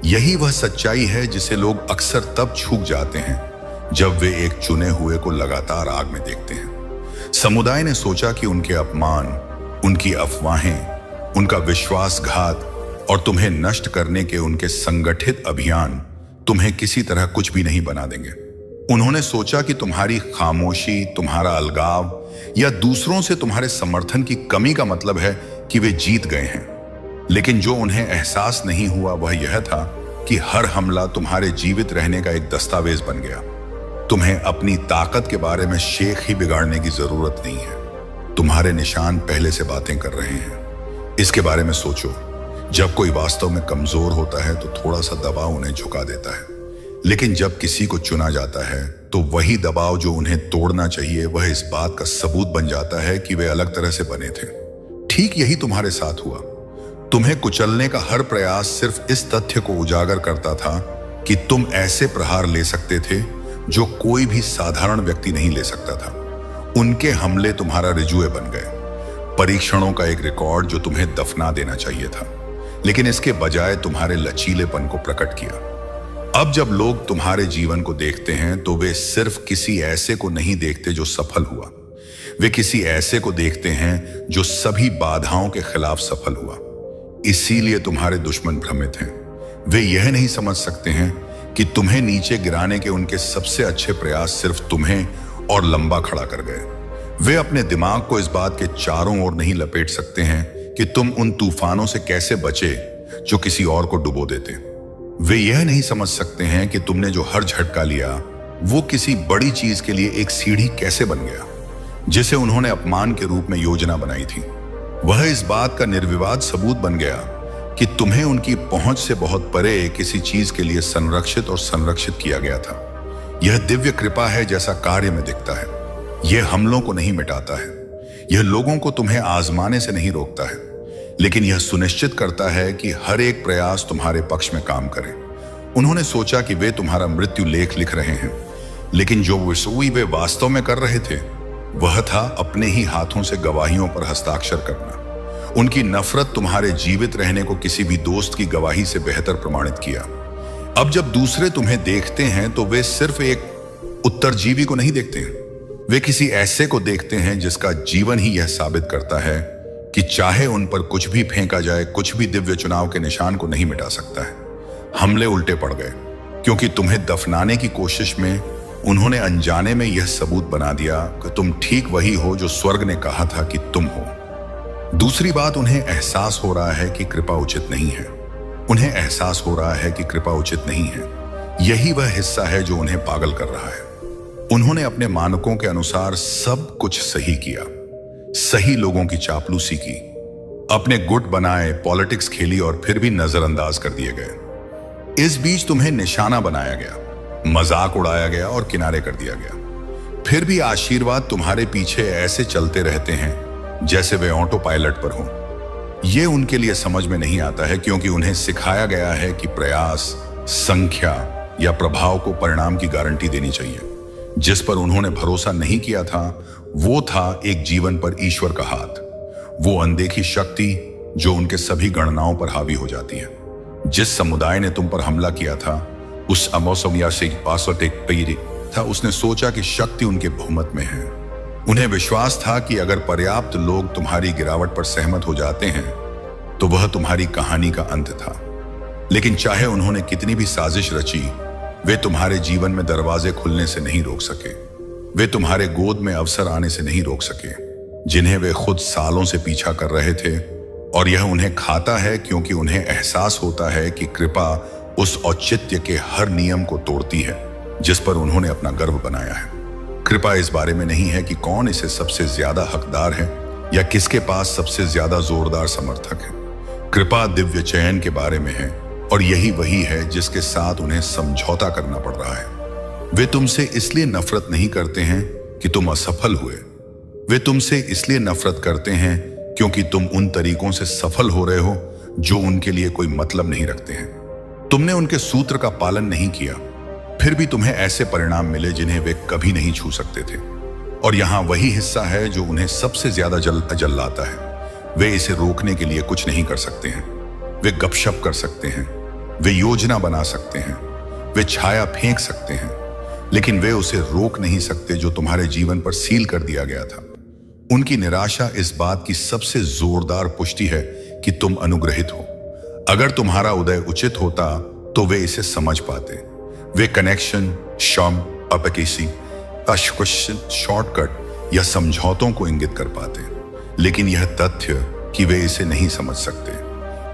यही वह सच्चाई है जिसे लोग अक्सर तब चूक जाते हैं जब वे एक चुने हुए को लगातार आग में देखते हैं। समुदाय ने सोचा कि उनके अपमान, उनकी अफवाहें, उनका विश्वासघात और तुम्हें नष्ट करने के उनके संगठित अभियान तुम्हें किसी तरह कुछ भी नहीं बना देंगे। उन्होंने सोचा कि तुम्हारी खामोशी, तुम्हारा अलगाव या दूसरों से तुम्हारे समर्थन की कमी का मतलब है कि वे जीत गए हैं। लेकिन जो उन्हें एहसास नहीं हुआ वह यह था कि हर हमला तुम्हारे जीवित रहने का एक दस्तावेज बन गया। तुम्हें अपनी ताकत के बारे में शेख ही बिगाड़ने की जरूरत नहीं है। तुम्हारे निशान पहले से बातें कर रहे हैं। इसके बारे में सोचो। जब कोई वास्तव में कमजोर होता है तो थोड़ा सा दबाव उन्हें झुका देता है, लेकिन जब किसी को चुना जाता है तो वही दबाव जो उन्हें तोड़ना चाहिए वह इस बात का सबूत बन जाता है कि वे अलग तरह से बने थे। ठीक यही तुम्हारे साथ हुआ। तुम्हें कुचलने का हर प्रयास सिर्फ इस तथ्य को उजागर करता था कि तुम ऐसे प्रहार ले सकते थे जो कोई भी साधारण व्यक्ति नहीं ले सकता था। उनके हमले तुम्हारा रिजुए बन गए, परीक्षणों का एक रिकॉर्ड जो तुम्हें दफना देना चाहिए था, लेकिन इसके बजाय तुम्हारे लचीलेपन को प्रकट किया। अब जब लोग तुम्हारे जीवन को देखते हैं तो वे सिर्फ किसी ऐसे को नहीं देखते जो सफल हुआ, वे किसी ऐसे को देखते हैं जो सभी बाधाओं के खिलाफ सफल हुआ। इसीलिए तुम्हारे दुश्मन भ्रमित हैं। वे यह नहीं समझ सकते हैं कि तुम्हें नीचे गिराने के उनके सबसे अच्छे प्रयास सिर्फ तुम्हें और लंबा खड़ा कर गए। वे अपने दिमाग को इस बात के चारों ओर नहीं लपेट सकते हैं कि तुम उन तूफानों से कैसे बचे जो किसी और को डुबो देते। वे यह नहीं समझ सकते हैं कि तुमने जो हर झटका लिया वो किसी बड़ी चीज के लिए एक सीढ़ी कैसे बन गया, जिसे उन्होंने अपमान के रूप में योजना बनाई थी। वह इस बात का निर्विवाद सबूत बन गया कि तुम्हें उनकी पहुंच से बहुत परे किसी चीज के लिए संरक्षित और संरक्षित किया गया था। यह दिव्य कृपा है जैसा कार्य में दिखता है। यह हमलों को नहीं मिटाता है, यह लोगों को तुम्हें आजमाने से नहीं रोकता है, लेकिन यह सुनिश्चित करता है कि हर एक प्रयास तुम्हारे पक्ष में काम करे। उन्होंने सोचा कि वे तुम्हारा मृत्यु लेख लिख रहे हैं, लेकिन जो वसूई वे वास्तव में कर रहे थे वह था अपने ही हाथों से गवाहियों पर हस्ताक्षर करना। उनकी नफरत तुम्हारे जीवित रहने को किसी भी दोस्त की गवाही से बेहतर प्रमाणित किया। अब जब दूसरे तुम्हें देखते हैं तो वे सिर्फ एक उत्तरजीवी को नहीं देखते हैं, वे किसी ऐसे को देखते हैं जिसका जीवन ही यह साबित करता है कि चाहे उन पर कुछ भी फेंका जाए, कुछ भी दिव्य चुनाव के निशान को नहीं मिटा सकता है। हमले उल्टे पड़ गए क्योंकि तुम्हें दफनाने की कोशिश में उन्होंने अनजाने में यह सबूत बना दिया कि तुम ठीक वही हो जो स्वर्ग ने कहा था कि तुम हो। दूसरी बात, उन्हें एहसास हो रहा है कि कृपा उचित नहीं है। उन्हें एहसास हो रहा है कि कृपा उचित नहीं है। यही वह हिस्सा है जो उन्हें पागल कर रहा है। उन्होंने अपने मानकों के अनुसार सब कुछ सही किया, सही लोगों की चापलूसी की, अपने गुट बनाए, पॉलिटिक्स खेली और फिर भी नजरअंदाज कर दिए गए। इस बीच तुम्हें निशाना बनाया गया, मजाक उड़ाया गया और किनारे कर दिया गया। फिर भी आशीर्वाद तुम्हारे पीछे ऐसे चलते रहते हैं जैसे वे ऑटो पायलट पर हो। यह उनके लिए समझ में नहीं आता है क्योंकि उन्हें सिखाया गया है कि प्रयास, संख्या या प्रभाव को परिणाम की गारंटी देनी चाहिए। जिस पर उन्होंने भरोसा नहीं किया था वो था एक जीवन पर ईश्वर का हाथ, वो अनदेखी शक्ति जो उनके सभी गणनाओं पर हावी हो जाती है। जिस समुदाय ने तुम पर हमला किया था उस अमौसमिया से था, उसने सोचा कि शक्ति उनके बहुमत में है। उन्हें विश्वास था कि अगर पर्याप्त लोग तुम्हारी गिरावट पर सहमत हो जाते हैं तो वह तुम्हारी कहानी का अंत था। लेकिन चाहे उन्होंने कितनी भी साजिश रची, वे तुम्हारे जीवन में दरवाजे खुलने से नहीं रोक सके। वे तुम्हारे गोद में अवसर आने से नहीं रोक सके जिन्हें वे खुद सालों से पीछा कर रहे थे। और यह उन्हें खाता है क्योंकि उन्हें एहसास होता है कि कृपा उस औचित्य के हर नियम को तोड़ती है जिस पर उन्होंने अपना गर्व बनाया है। कृपा इस बारे में नहीं है कि कौन इसे सबसे ज्यादा हकदार है या किसके पास सबसे ज्यादा जोरदार समर्थक है। कृपा दिव्य चयन के बारे में है और यही वही है जिसके साथ उन्हें समझौता करना पड़ रहा है। वे तुमसे इसलिए नफरत नहीं करते हैं कि तुम असफल हुए, वे तुमसे इसलिए नफरत करते हैं क्योंकि तुम उन तरीकों से सफल हो रहे हो जो उनके लिए कोई मतलब नहीं रखते हैं। तुमने उनके सूत्र का पालन नहीं किया, फिर भी तुम्हें ऐसे परिणाम मिले जिन्हें वे कभी नहीं छू सकते थे। और यहां वही हिस्सा है जो उन्हें सबसे ज्यादा जल्लाता है। वे इसे रोकने के लिए कुछ नहीं कर सकते हैं। वे गपशप कर सकते हैं, वे योजना बना सकते हैं, वे छाया फेंक सकते हैं, लेकिन वे उसे रोक नहीं सकते जो तुम्हारे जीवन पर सील कर दिया गया था। उनकी निराशा इस बात की सबसे जोरदार पुष्टि है कि तुम अनुग्रहित हो। अगर तुम्हारा उदय उचित होता तो वे इसे समझ पाते। वे कनेक्शन, क्षम अपकिसी, क्वेश्चन, शॉर्टकट या समझौतों को इंगित कर पाते, लेकिन यह तथ्य कि वे इसे नहीं समझ सकते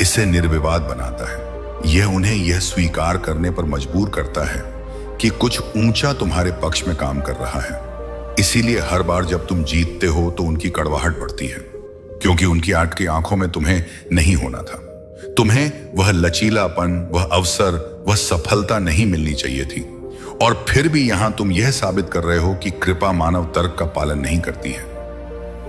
इसे निर्विवाद बनाता है। यह उन्हें यह स्वीकार करने पर मजबूर करता है कि कुछ ऊंचा तुम्हारे पक्ष में काम कर रहा है। इसीलिए हर बार जब तुम जीतते हो तो उनकी कड़वाहट बढ़ती है, क्योंकि उनकी आंख की आंखों में तुम्हें नहीं होना था। तुम्हें वह लचीलापन, वह अवसर, वह सफलता नहीं मिलनी चाहिए थी, और फिर भी यहां तुम यह साबित कर रहे हो कि कृपा मानव तर्क का पालन नहीं करती है,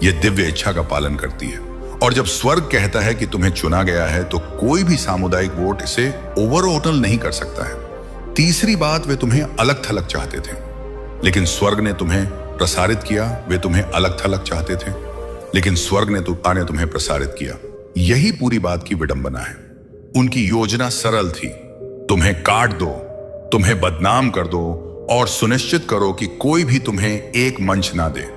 यह दिव्य इच्छा का पालन करती है। और जब स्वर्ग कहता है कि तुम्हें चुना गया है तो कोई भी सामुदायिक वोट इसे ओवरऑल नहीं कर सकता है। तीसरी बात, वे तुम्हें अलग थलग चाहते थे, लेकिन स्वर्ग ने तुम्हें प्रसारित किया। वे तुम्हें अलग थलग चाहते थे, लेकिन स्वर्ग ने तुम्हें प्रसारित किया। यही पूरी बात की विडंबना है। उनकी योजना सरल थी, तुम्हें काट दो, तुम्हें बदनाम कर दो और सुनिश्चित करो कि कोई भी तुम्हें एक मंच ना दे।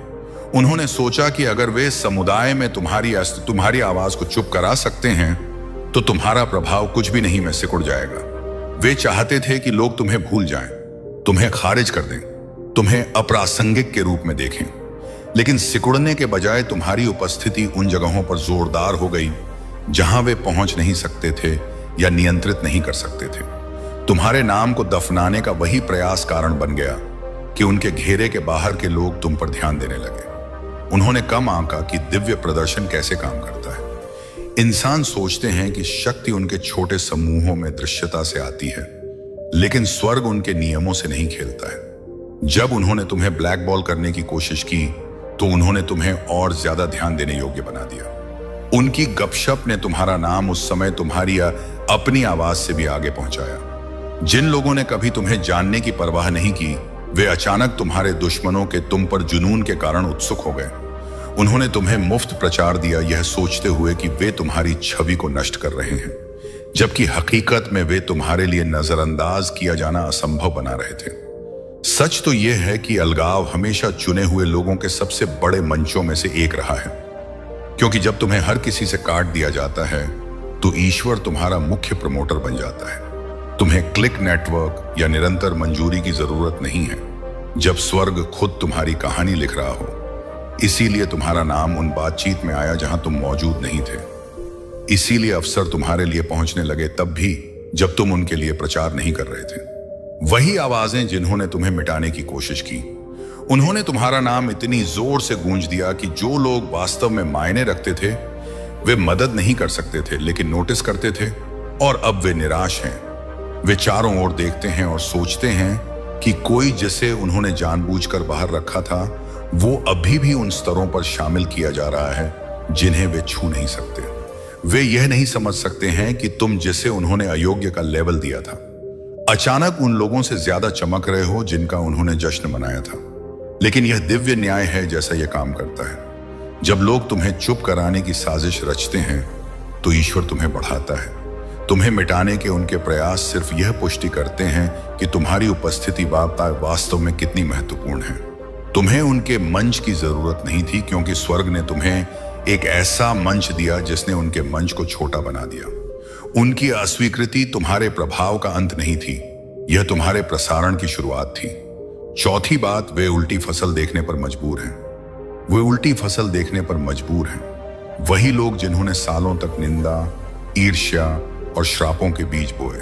उन्होंने सोचा कि अगर वे समुदाय में तुम्हारी आवाज को चुप करा सकते हैं तो तुम्हारा प्रभाव कुछ भी नहीं में सिकुड़ जाएगा। वे चाहते थे कि लोग तुम्हें भूल जाएं, तुम्हें खारिज कर दें, तुम्हें अप्रासंगिक के रूप में देखें। लेकिन सिकुड़ने के बजाय तुम्हारी उपस्थिति उन जगहों पर जोरदार हो गई जहां वे पहुंच नहीं सकते थे या नियंत्रित नहीं कर सकते थे। तुम्हारे नाम को दफनाने का वही प्रयास कारण बन गया कि उनके घेरे के बाहर के लोग तुम पर ध्यान देने लगे। उन्होंने कम आंका कि दिव्य प्रदर्शन कैसे काम करता है। इंसान सोचते हैं कि शक्ति उनके छोटे समूहों में दृश्यता से आती है, लेकिन स्वर्ग उनके नियमों से नहीं खेलता है। जब उन्होंने तुम्हें ब्लैक बॉल करने की कोशिश की तो उन्होंने तुम्हें और ज्यादा ध्यान देने योग्य बना दिया। उनकी गपशप ने तुम्हारा नाम उस समय तुम्हारी अपनी आवाज से भी आगे पहुंचाया। जिन लोगों ने कभी तुम्हें जानने की परवाह नहीं की, वे अचानक तुम्हारे दुश्मनों के तुम पर जुनून के कारण उत्सुक हो गए। उन्होंने तुम्हें मुफ्त प्रचार दिया, यह सोचते हुए कि वे तुम्हारी छवि को नष्ट कर रहे हैं, जबकि हकीकत में वे तुम्हारे लिए नजरअंदाज किया जाना असंभव बना रहे थे। सच तो यह है कि अलगाव हमेशा चुने हुए लोगों के सबसे बड़े मंचों में से एक रहा है, क्योंकि जब तुम्हें हर किसी से काट दिया जाता है तो ईश्वर तुम्हारा मुख्य प्रमोटर बन जाता है। तुम्हें क्लिक नेटवर्क या निरंतर मंजूरी की जरूरत नहीं है जब स्वर्ग खुद तुम्हारी कहानी लिख रहा हो। इसीलिए तुम्हारा नाम उन बातचीत में आया जहां तुम मौजूद नहीं थे। इसीलिए अवसर तुम्हारे लिए पहुंचने लगे तब भी जब तुम उनके लिए प्रचार नहीं कर रहे थे। वही आवाजें जिन्होंने तुम्हें मिटाने की कोशिश की, उन्होंने तुम्हारा नाम इतनी जोर से गूंज दिया कि जो लोग वास्तव में मायने रखते थे वे मदद नहीं कर सकते थे, लेकिन नोटिस करते थे। और अब वे निराश हैं। वे चारों ओर देखते हैं और सोचते हैं कि कोई जिसे उन्होंने जानबूझकर बाहर रखा था वो अभी भी उन स्तरों पर शामिल किया जा रहा है जिन्हें वे छू नहीं सकते। वे यह नहीं समझ सकते हैं कि तुम जिसे उन्होंने अयोग्य का लेवल दिया था, अचानक उन लोगों से ज्यादा चमक रहे हो जिनका उन्होंने जश्न मनाया था। लेकिन यह दिव्य न्याय है जैसा यह काम करता है। जब लोग तुम्हें चुप कराने की साजिश रचते हैं तो ईश्वर तुम्हें बढ़ाता है। तुम्हें मिटाने के उनके प्रयास सिर्फ यह पुष्टि करते हैं कि तुम्हारी उपस्थिति वास्तव में कितनी महत्वपूर्ण है। तुम्हें उनके मंच की जरूरत नहीं थी, क्योंकि स्वर्ग ने तुम्हें एक ऐसा मंच दिया जिसने उनके मंच को छोटा बना दिया। उनकी अस्वीकृति तुम्हारे प्रभाव का अंत नहीं थी, यह तुम्हारे प्रसारण की शुरुआत थी। चौथी बात, वे उल्टी फसल देखने पर मजबूर हैं। वे उल्टी फसल देखने पर मजबूर हैं। वही लोग जिन्होंने सालों तक निंदा, ईर्ष्या और श्रापों के बीज बोए,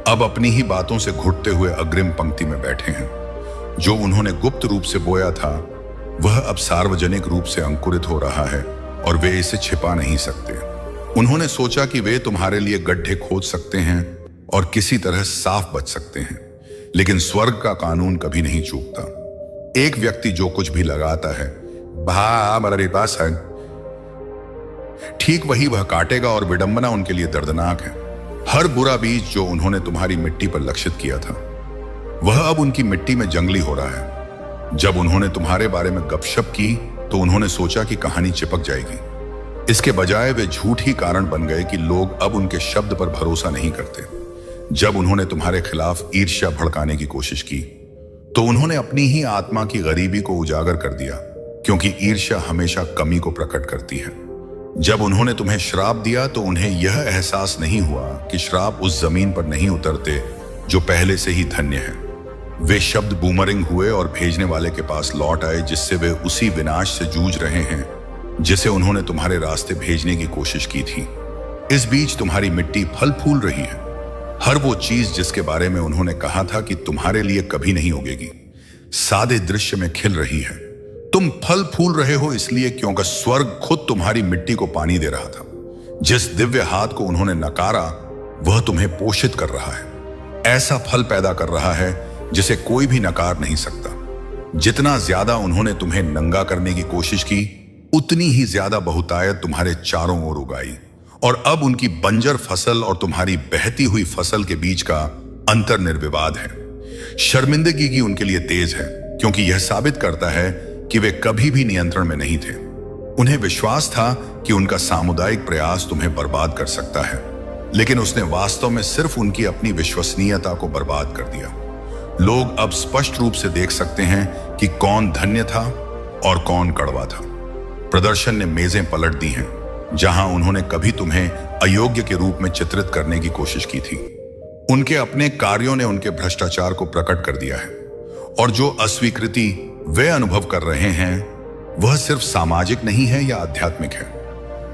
अब अपनी ही बातों से घुटते हुए अग्रिम पंक्ति में बैठे हैं। जो उन्होंने गुप्त रूप से बोया था वह अब सार्वजनिक रूप से अंकुरित हो रहा है और वे इसे छिपा नहीं सकते। उन्होंने सोचा कि वे तुम्हारे लिए गड्ढे खोद सकते हैं और किसी तरह साफ बच सकते हैं, लेकिन स्वर्ग का कानून कभी नहीं चूकता। एक व्यक्ति जो कुछ भी लगाता है, हमारे पास है, ठीक वही वह काटेगा, और विडंबना उनके लिए दर्दनाक है। हर बुरा बीज जो उन्होंने तुम्हारी मिट्टी पर लक्षित किया था वह अब उनकी मिट्टी में जंगली हो रहा है। जब उन्होंने तुम्हारे बारे में गपशप की तो उन्होंने सोचा कि कहानी चिपक जाएगी। इसके बजाय वे झूठ ही कारण बन गए कि लोग अब उनके शब्द पर भरोसा नहीं करते। जब उन्होंने तुम्हारे खिलाफ ईर्ष्या भड़काने की कोशिश की तो उन्होंने अपनी ही आत्मा की गरीबी को उजागर कर दिया, क्योंकि ईर्ष्या हमेशा कमी को प्रकट करती है। जब उन्होंने तुम्हें श्राप दिया तो उन्हें यह एहसास नहीं हुआ कि श्राप उस जमीन पर नहीं उतरते जो पहले से ही धन्य है। वे शब्द बूमरिंग हुए और भेजने वाले के पास लौट आए, जिससे वे उसी विनाश से जूझ रहे हैं जिसे उन्होंने तुम्हारे रास्ते भेजने की कोशिश की थी। इस बीच तुम्हारी मिट्टी फल फूल रही है। हर वो चीज जिसके बारे में उन्होंने कहा था कि तुम्हारे लिए कभी नहीं उगेगी, सादे दृश्य में खिल रही है। तुम फल फूल रहे हो इसलिए क्योंकि स्वर्ग खुद तुम्हारी मिट्टी को पानी दे रहा था। जिस दिव्य हाथ को उन्होंने नकारा वह तुम्हें पोषित कर रहा है, ऐसा फल पैदा कर रहा है जिसे कोई भी नकार नहीं सकता। जितना ज्यादा उन्होंने तुम्हें नंगा करने की कोशिश की, उतनी ही ज्यादा बहुतायत तुम्हारे चारों ओर उगाई। और अब उनकी बंजर फसल और तुम्हारी बहती हुई फसल के बीच का अंतर निर्विवाद है। शर्मिंदगी की उनके लिए तेज है, क्योंकि यह साबित करता है कि वे कभी भी नियंत्रण में नहीं थे। उन्हें विश्वास था कि उनका सामुदायिक प्रयास तुम्हें बर्बाद कर सकता है, लेकिन उसने वास्तव में सिर्फ उनकी अपनी विश्वसनीयता को बर्बाद कर दिया। लोग अब स्पष्ट रूप से देख सकते हैं कि कौन धन्य था और कौन कड़वा था। प्रदर्शन ने मेजें पलट दी हैं, जहां उन्होंने कभी तुम्हें अयोग्य के रूप में चित्रित करने की कोशिश की थी। उनके अपने कार्यों ने उनके भ्रष्टाचार को प्रकट कर दिया है, और जो अस्वीकृति वे अनुभव कर रहे हैं वह सिर्फ सामाजिक नहीं है या आध्यात्मिक है।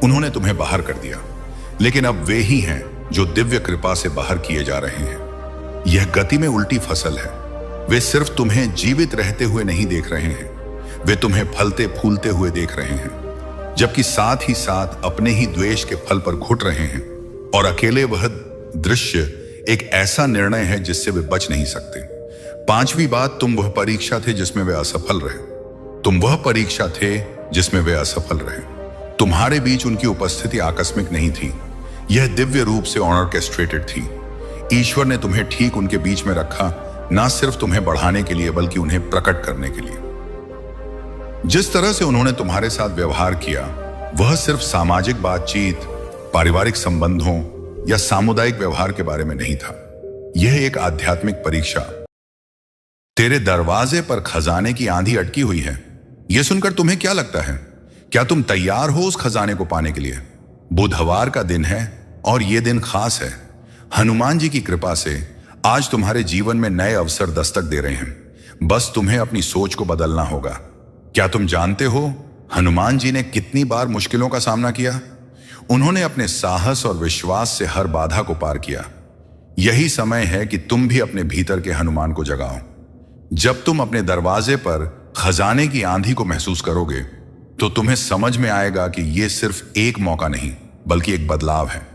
उन्होंने तुम्हें बाहर कर दिया, लेकिन अब वे ही हैं जो दिव्य कृपा से बाहर किए जा रहे हैं। यह गति में उल्टी फसल है। वे सिर्फ तुम्हें जीवित रहते हुए नहीं देख रहे हैं, वे तुम्हें फलते फूलते हुए देख रहे हैं, जबकि साथ ही साथ अपने ही द्वेष के फल पर घुट रहे हैं। और अकेले वह दृश्य एक ऐसा निर्णय है जिससे वे बच नहीं सकते। पांचवी बात, तुम वह परीक्षा थे जिसमें वे असफल रहे। तुम वह परीक्षा थे जिसमें वे असफल रहे। तुम्हारे बीच उनकी उपस्थिति आकस्मिक नहीं थी, यह दिव्य रूप से ऑर्केस्ट्रेटेड थी। ईश्वर ने तुम्हें ठीक उनके बीच में रखा, ना सिर्फ तुम्हें बढ़ाने के लिए बल्कि उन्हें प्रकट करने के लिए। जिस तरह से उन्होंने तुम्हारे साथ व्यवहार किया वह सिर्फ सामाजिक बातचीत, पारिवारिक संबंधों या सामुदायिक व्यवहार के बारे में नहीं था। यह एक आध्यात्मिक परीक्षा। तेरे दरवाजे पर खजाने की आंधी अटकी हुई है। यह सुनकर तुम्हें क्या लगता है? क्या तुम तैयार हो उस खजाने को पाने के लिए? बुधवार का दिन है और यह दिन खास है। हनुमान जी की कृपा से आज तुम्हारे जीवन में नए अवसर दस्तक दे रहे हैं। बस तुम्हें अपनी सोच को बदलना होगा। क्या तुम जानते हो हनुमान जी ने कितनी बार मुश्किलों का सामना किया? उन्होंने अपने साहस और विश्वास से हर बाधा को पार किया। यही समय है कि तुम भी अपने भीतर के हनुमान को जगाओ। जब तुम अपने दरवाजे पर खजाने की आंधी को महसूस करोगे तो तुम्हें समझ में आएगा कि यह सिर्फ एक मौका नहीं बल्कि एक बदलाव है।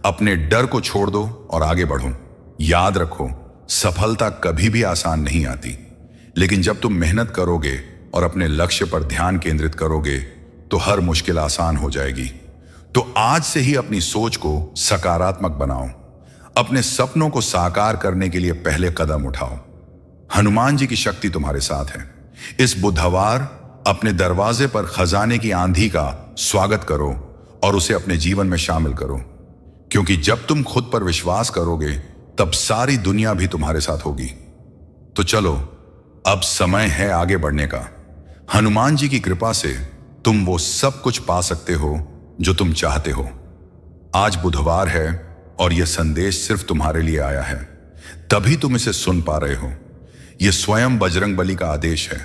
अपने डर को छोड़ दो और आगे बढ़ो। याद रखो, सफलता कभी भी आसान नहीं आती, लेकिन जब तुम मेहनत करोगे और अपने लक्ष्य पर ध्यान केंद्रित करोगे तो हर मुश्किल आसान हो जाएगी। तो आज से ही अपनी सोच को सकारात्मक बनाओ। अपने सपनों को साकार करने के लिए पहले कदम उठाओ। हनुमान जी की शक्ति तुम्हारे साथ है। इस बुधवार अपने दरवाजे पर खजाने की आंधी का स्वागत करो और उसे अपने जीवन में शामिल करो, क्योंकि जब तुम खुद पर विश्वास करोगे तब सारी दुनिया भी तुम्हारे साथ होगी। तो चलो, अब समय है आगे बढ़ने का। हनुमान जी की कृपा से तुम वो सब कुछ पा सकते हो जो तुम चाहते हो। आज बुधवार है और यह संदेश सिर्फ तुम्हारे लिए आया है, तभी तुम इसे सुन पा रहे हो। यह स्वयं बजरंगबली का आदेश है,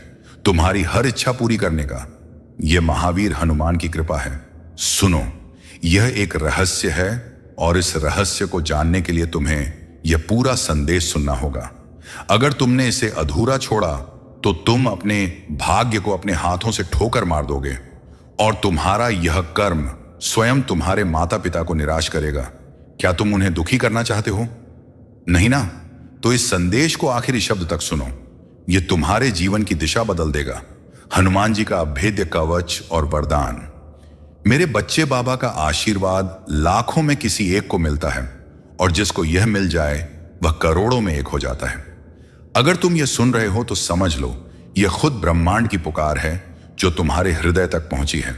तुम्हारी हर इच्छा पूरी करने का। यह महावीर हनुमान की कृपा है। सुनो, यह एक रहस्य है और इस रहस्य को जानने के लिए तुम्हें यह पूरा संदेश सुनना होगा। अगर तुमने इसे अधूरा छोड़ा तो तुम अपने भाग्य को अपने हाथों से ठोकर मार दोगे और तुम्हारा यह कर्म स्वयं तुम्हारे माता पिता को निराश करेगा। क्या तुम उन्हें दुखी करना चाहते हो? नहीं ना? तो इस संदेश को आखिरी शब्द तक सुनो। यह तुम्हारे जीवन की दिशा बदल देगा। हनुमान जी का अभेद्य कवच और वरदान। मेरे बच्चे बाबा का आशीर्वाद लाखों में किसी एक को मिलता है, और जिसको यह मिल जाए वह करोड़ों में एक हो जाता है। अगर तुम यह सुन रहे हो तो समझ लो, यह खुद ब्रह्मांड की पुकार है जो तुम्हारे हृदय तक पहुंची है।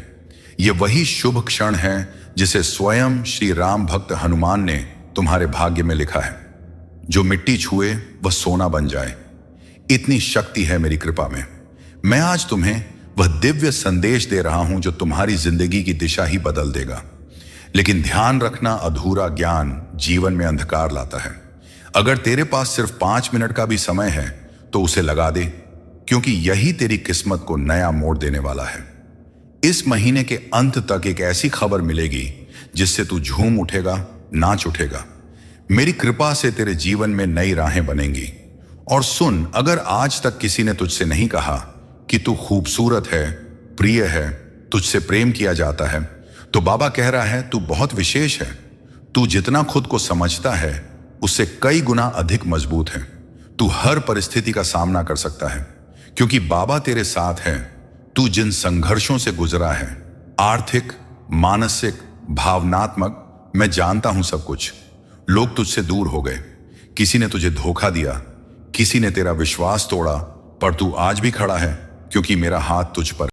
यह वही शुभ क्षण है जिसे स्वयं श्री राम भक्त हनुमान ने तुम्हारे भाग्य में लिखा है। जो मिट्टी छुए वह सोना बन जाए, इतनी शक्ति है मेरी कृपा में। मैं आज तुम्हें वह दिव्य संदेश दे रहा हूं जो तुम्हारी जिंदगी की दिशा ही बदल देगा। लेकिन ध्यान रखना, अधूरा ज्ञान जीवन में अंधकार लाता है। अगर तेरे पास सिर्फ 5 मिनट का भी समय है तो उसे लगा दे, क्योंकि यही तेरी किस्मत को नया मोड़ देने वाला है। इस महीने के अंत तक एक ऐसी खबर मिलेगी जिससे तू झूम उठेगा, नाच उठेगा। मेरी कृपा से तेरे जीवन में नई राहें बनेंगी। और सुन, अगर आज तक किसी ने तुझसे नहीं कहा कि तू खूबसूरत है, प्रिय है, तुझसे प्रेम किया जाता है, तो बाबा कह रहा है तू बहुत विशेष है। तू जितना खुद को समझता है उससे कई गुना अधिक मजबूत है। तू हर परिस्थिति का सामना कर सकता है, क्योंकि बाबा तेरे साथ है। तू जिन संघर्षों से गुजरा है, आर्थिक, मानसिक, भावनात्मक, मैं जानता हूं सब कुछ। लोग तुझसे दूर हो गए, किसी ने तुझे धोखा दिया, किसी ने तेरा विश्वास तोड़ा, पर तू आज भी खड़ा है, क्योंकि मेरा हाथ तुझ पर